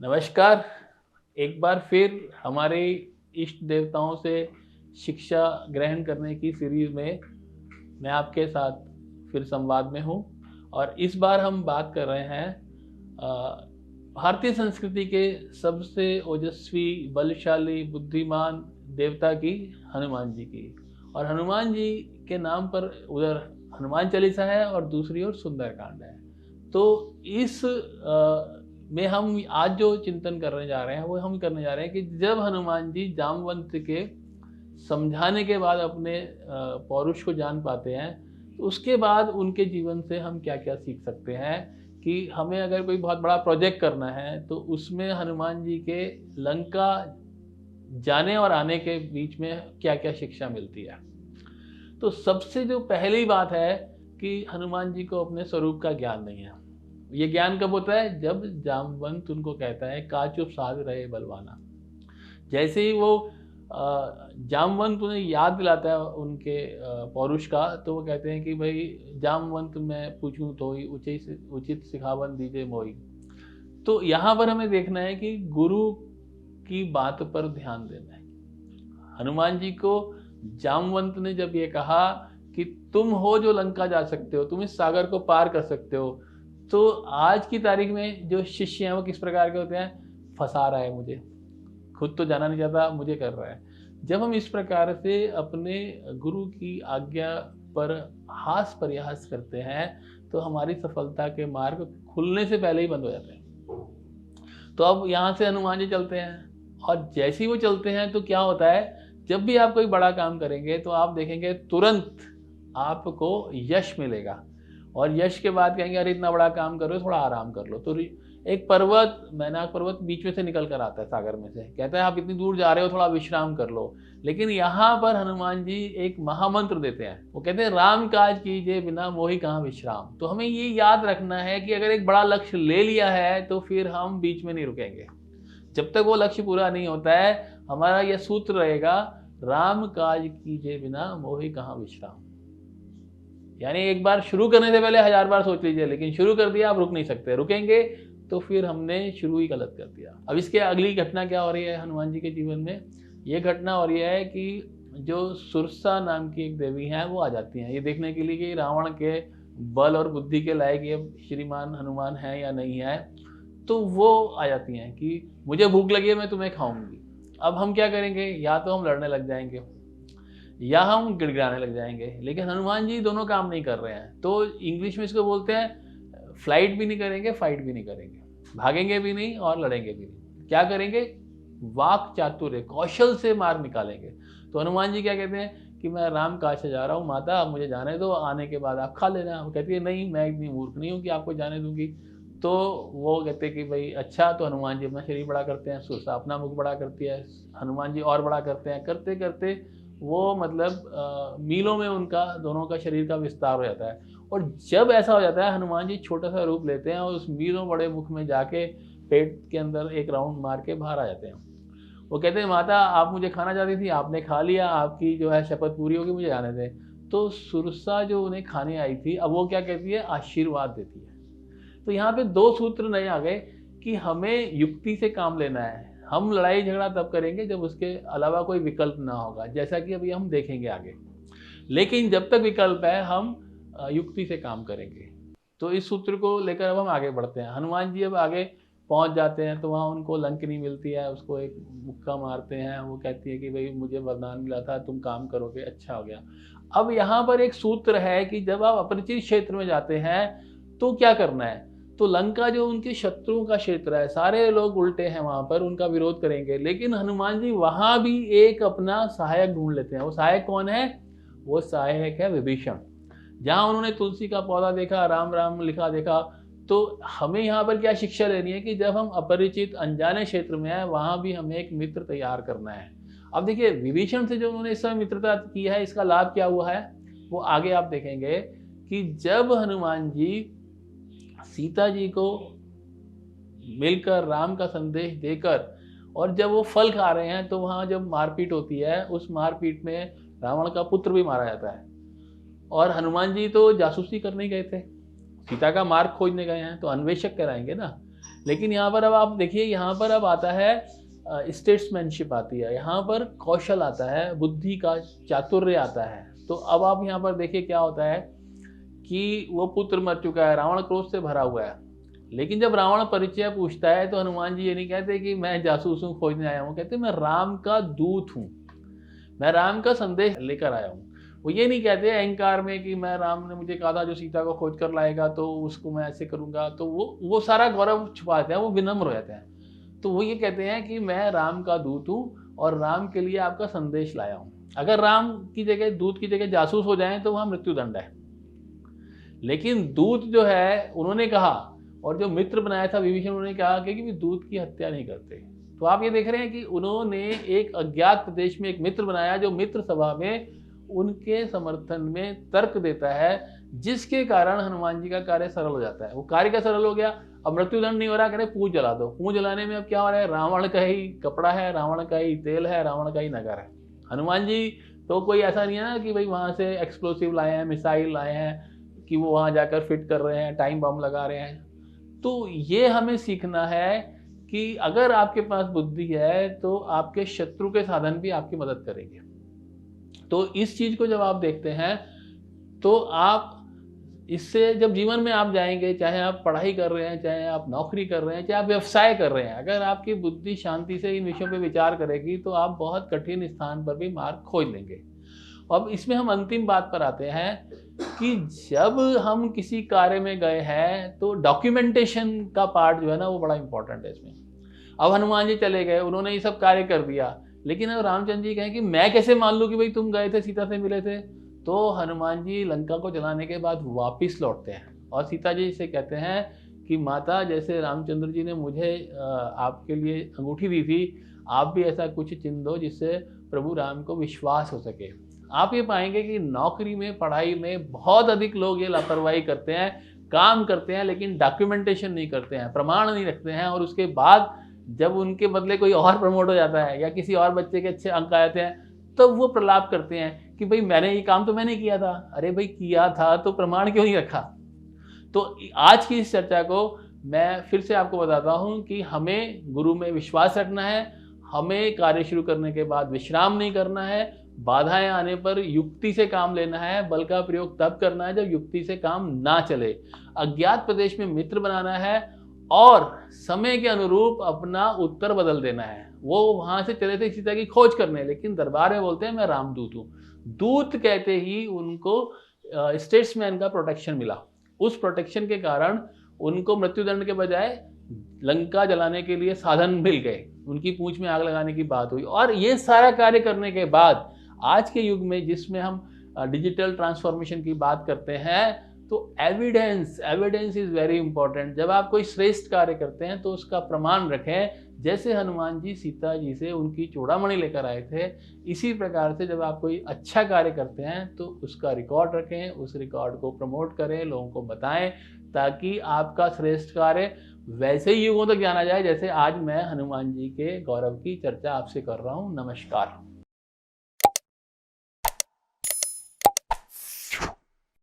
नमस्कार। एक बार फिर हमारे इष्ट देवताओं से शिक्षा ग्रहण करने की सीरीज में मैं आपके साथ फिर संवाद में हूँ और इस बार हम बात कर रहे हैं भारतीय संस्कृति के सबसे ओजस्वी, बलशाली, बुद्धिमान देवता की, हनुमान जी की। और हनुमान जी के नाम पर उधर हनुमान चालीसा है और दूसरी ओर सुंदरकांड है। तो इस में हम आज जो चिंतन करने जा रहे हैं वो हम करने जा रहे हैं कि जब हनुमान जी जामवंत के समझाने के बाद अपने पौरुष को जान पाते हैं, तो उसके बाद उनके जीवन से हम क्या क्या सीख सकते हैं कि हमें अगर कोई बहुत बड़ा प्रोजेक्ट करना है तो उसमें हनुमान जी के लंका जाने और आने के बीच में क्या क्या शिक्षा मिलती है। तो सबसे जो पहली बात है कि हनुमान जी को अपने स्वरूप का ज्ञान नहीं है। ये ज्ञान कब होता है? जब जामवंत उनको कहता है का चुप साध रहे बलवाना। जैसे ही वो जामवंत उन्हें याद दिलाता है उनके पौरुष का, तो वो कहते हैं कि भाई जामवंत मैं पूछूं तो ही उचित सिखावन दीजिए मोई। तो यहाँ पर हमें देखना है कि गुरु की बात पर ध्यान देना है। हनुमान जी को जामवंत ने जब ये कहा कि तुम हो जो लंका जा सकते हो, तुम इस सागर को पार कर सकते हो, तो आज की तारीख में जो शिष्य हैं वो किस प्रकार के होते हैं? फंसा रहा है मुझे, खुद तो जाना नहीं चाहता, मुझे कर रहा है। जब हम इस प्रकार से अपने गुरु की आज्ञा पर हास प्रयास करते हैं तो हमारी सफलता के मार्ग खुलने से पहले ही बंद हो जाते हैं। तो अब यहाँ से हनुमान जी चलते हैं और जैसे ही वो चलते हैं तो क्या होता है, जब भी आप कोई बड़ा काम करेंगे तो आप देखेंगे तुरंत आपको यश मिलेगा और यश के बाद कहेंगे अरे इतना बड़ा काम कर रहे हो, थोड़ा आराम कर लो। तो एक पर्वत, मैनाक पर्वत बीच में से निकल कर आता है सागर में से, कहता है आप इतनी दूर जा रहे हो, थोड़ा विश्राम कर लो। लेकिन यहाँ पर हनुमान जी एक महामंत्र देते हैं, वो कहते हैं राम काज कीजिए बिना मोहि कहाँ विश्राम। तो हमें ये याद रखना है कि अगर एक बड़ा लक्ष्य ले लिया है तो फिर हम बीच में नहीं रुकेंगे। जब तक वो लक्ष्य पूरा नहीं होता है, हमारा यह सूत्र रहेगा, राम काज कीजिए बिना मोहि कहाँ विश्राम। यानी एक बार शुरू करने से पहले 1000 बार सोच लीजिए, लेकिन शुरू कर दिया आप रुक नहीं सकते। रुकेंगे तो फिर हमने शुरू ही गलत कर दिया। अब इसके अगली घटना क्या हो रही है हनुमान जी के जीवन में? ये घटना हो रही है कि जो सुरसा नाम की एक देवी है वो आ जाती हैं ये देखने के लिए कि रावण के बल और बुद्धि के लायक ये श्रीमान हनुमान है या नहीं है। तो वो आ जाती हैं कि मुझे भूख लगी है, मैं तुम्हें खाऊंगी। अब हम क्या करेंगे? या तो हम लड़ने लग जाएंगे या हम गिड़गिड़ाने लग जाएंगे। लेकिन हनुमान जी दोनों काम नहीं कर रहे हैं। तो इंग्लिश में इसको बोलते हैं फ्लाइट भी नहीं करेंगे, फाइट भी नहीं करेंगे, भागेंगे भी नहीं और लड़ेंगे भी नहीं। क्या करेंगे? वाक चातुर्य, कौशल से मार निकालेंगे। तो हनुमान जी क्या कहते हैं कि मैं राम काज से जा रहा हूँ माता, आप मुझे जाने दो, आने के बाद आप खा लेना। वो कहती है नहीं, मैं इतनी मूर्ख नहीं हूँ कि आपको जाने दूंगी। तो वो कहते हैं कि भाई अच्छा। तो हनुमान जी अपना शरीर बड़ा करते हैं, सुरसा अपना मुख बड़ा करती है, हनुमान जी और बड़ा करते हैं। करते करते वो मतलब मीलों में उनका दोनों का शरीर का विस्तार हो जाता है। और जब ऐसा हो जाता है, हनुमान जी छोटा सा रूप लेते हैं और उस मीलों बड़े मुख में जाके पेट के अंदर एक राउंड मार के बाहर आ जाते हैं। वो कहते हैं माता आप मुझे खाना चाहती थी, आपने खा लिया, आपकी जो है शपथ पूरी होगी, मुझे जाने दें। तो सुरसा जो उन्हें खाने आई थी, अब वो क्या कहती है? आशीर्वाद देती है। तो यहाँ पे दो सूत्र नए आ गए कि हमें युक्ति से काम लेना है। हम लड़ाई झगड़ा तब करेंगे जब उसके अलावा कोई विकल्प ना होगा, जैसा कि अभी हम देखेंगे आगे। लेकिन जब तक विकल्प है हम युक्ति से काम करेंगे। तो इस सूत्र को लेकर अब हम आगे बढ़ते हैं। हनुमान जी अब आगे पहुंच जाते हैं तो वहाँ उनको लंकनी मिलती है, उसको एक मुक्का मारते हैं। वो कहती है कि भाई मुझे वरदान मिला था, तुम काम करोगे, अच्छा हो गया। अब यहाँ पर एक सूत्र है कि जब आप अपरिचित क्षेत्र में जाते हैं तो क्या करना है। तो लंका जो उनके शत्रुओं का क्षेत्र है, सारे लोग उल्टे हैं वहां पर, उनका विरोध करेंगे। लेकिन हनुमान जी वहां भी एक अपना सहायक ढूंढ लेते हैं। वो सहायक कौन है? वो सहायक है विभीषण। जहां उन्होंने तुलसी का पौधा देखा, राम राम लिखा देखा। तो हमें यहाँ पर क्या शिक्षा लेनी है कि जब हम अपरिचित अनजाने क्षेत्र में हैं, वहां भी हमें एक मित्र तैयार करना है। अब देखिए विभीषण से जो उन्होंने इस समय मित्रता की है, इसका लाभ क्या हुआ है वो आगे आप देखेंगे कि जब हनुमान जी सीता जी को मिलकर राम का संदेश देकर और जब वो फल खा रहे हैं तो वहां जब मारपीट होती है, उस मारपीट में रावण का पुत्र भी मारा जाता है। और हनुमान जी तो जासूसी करने गए थे, सीता का मार्ग खोजने गए हैं, तो अन्वेषक कराएंगे ना। लेकिन यहाँ पर अब आप देखिए, यहाँ पर अब आता है स्टेट्समैनशिप आती है, यहाँ पर कौशल आता है, बुद्धि का चातुर्य आता है। तो अब आप यहाँ पर देखिए क्या होता है कि वो पुत्र मर चुका है, रावण क्रोध से भरा हुआ है, लेकिन जब रावण परिचय पूछता है तो हनुमान जी ये नहीं कहते कि मैं जासूस हूँ, खोजने आया हूँ, कहते मैं राम का दूत हूँ, मैं राम का संदेश लेकर आया हूँ। वो ये नहीं कहते अहंकार में कि मैं, राम ने मुझे कहा था जो सीता को खोज कर लाएगा तो उसको मैं ऐसे करूँगा, तो वो सारा गौरव छुपाते हैं, वो विनम्र हो जाते हैं। तो वो ये कहते हैं कि मैं राम का दूत हूँ और राम के लिए आपका संदेश लाया हूँ। अगर राम की जगह, दूत की जगह जासूस हो जाएं तो वहाँ मृत्युदंड है, लेकिन दूत जो है उन्होंने कहा, और जो मित्र बनाया था विभीषण, उन्होंने कहा कि दूत की हत्या नहीं करते। तो आप ये देख रहे हैं कि उन्होंने एक अज्ञात प्रदेश में एक मित्र बनाया जो मित्र सभा में उनके समर्थन में तर्क देता है, जिसके कारण हनुमान जी का कार्य सरल हो जाता है। वो कार्य का सरल हो गया, अब मृत्युदंड नहीं हो रहा, कह रहे पूज जला दो। पूज जलाने में अब क्या हो रहा है, रावण का ही कपड़ा है, रावण का ही तेल है, रावण का ही नगर है। हनुमान जी तो कोई ऐसा नहीं है ना कि भाई वहां से एक्सप्लोसिव लाए हैं, मिसाइल लाए हैं, कि वो वहां जाकर फिट कर रहे हैं, टाइम बम लगा रहे हैं। तो ये हमें सीखना है कि अगर आपके पास बुद्धि है तो आपके शत्रु के साधन भी आपकी मदद करेंगे। तो इस चीज को जब आप देखते हैं तो आप इससे जब जीवन में आप जाएंगे, चाहे आप पढ़ाई कर रहे हैं, चाहे आप नौकरी कर रहे हैं, चाहे आप व्यवसाय कर रहे हैं, अगर आपकी बुद्धि शांति से इन विषयों पर विचार करेगी तो आप बहुत कठिन स्थान पर भी मार्ग खोज लेंगे। अब इसमें हम अंतिम बात पर आते हैं कि जब हम किसी कार्य में गए हैं तो डॉक्यूमेंटेशन का पार्ट जो है ना वो बड़ा इंपॉर्टेंट है इसमें। अब हनुमान जी चले गए, उन्होंने ये सब कार्य कर दिया, लेकिन अब रामचंद्र जी कहें कि मैं कैसे मान लूं कि भाई तुम गए थे, सीता से मिले थे। तो हनुमान जी लंका को जलाने के बाद वापिस लौटते हैं और सीता जी से कहते हैं कि माता, जैसे रामचंद्र जी ने मुझे आपके लिए अंगूठी दी थी, आप भी ऐसा कुछ चिन्ह दो जिससे प्रभु राम को विश्वास हो सके। आप ये पाएंगे कि नौकरी में, पढ़ाई में बहुत अधिक लोग ये लापरवाही करते हैं, काम करते हैं लेकिन डॉक्यूमेंटेशन नहीं करते हैं, प्रमाण नहीं रखते हैं, और उसके बाद जब उनके बदले कोई और प्रमोट हो जाता है या किसी और बच्चे के अच्छे अंक आते हैं तो वो प्रलाप करते हैं कि भाई मैंने ये काम तो मैंने किया था। अरे भाई किया था तो प्रमाण क्यों नहीं रखा। तो आज की इस चर्चा को मैं फिर से आपको बताता हूं कि हमें गुरु में विश्वास रखना है, हमें कार्य शुरू करने के बाद विश्राम नहीं करना है, बाधाएं आने पर युक्ति से काम लेना है, बल का प्रयोग तब करना है जब युक्ति से काम ना चले, अज्ञात प्रदेश में मित्र बनाना है और समय के अनुरूप अपना उत्तर बदल देना है। वो वहां से चले थे सीता की खोज करने, लेकिन दरबार में बोलते हैं मैं रामदूत हूं। दूत कहते ही उनको स्टेट्समैन का प्रोटेक्शन मिला, उस प्रोटेक्शन के कारण उनको मृत्युदंड के बजाय लंका जलाने के लिए साधन मिल गए, उनकी पूंछ में आग लगाने की बात हुई। और ये सारा कार्य करने के बाद आज के युग में जिसमें हम डिजिटल ट्रांसफॉर्मेशन की बात करते हैं, तो एविडेंस इज वेरी इंपॉर्टेंट। जब आप कोई श्रेष्ठ कार्य करते हैं तो उसका प्रमाण रखें, जैसे हनुमान जी सीता जी से उनकी चूड़ामणि लेकर आए थे, इसी प्रकार से जब आप कोई अच्छा कार्य करते हैं तो उसका रिकॉर्ड रखें, उस रिकॉर्ड को प्रमोट करें, लोगों को बताएं, ताकि आपका श्रेष्ठ कार्य वैसे ही युगों तक जाना जाए जैसे आज मैं हनुमान जी के गौरव की चर्चा आपसे कर रहा हूँ। नमस्कार।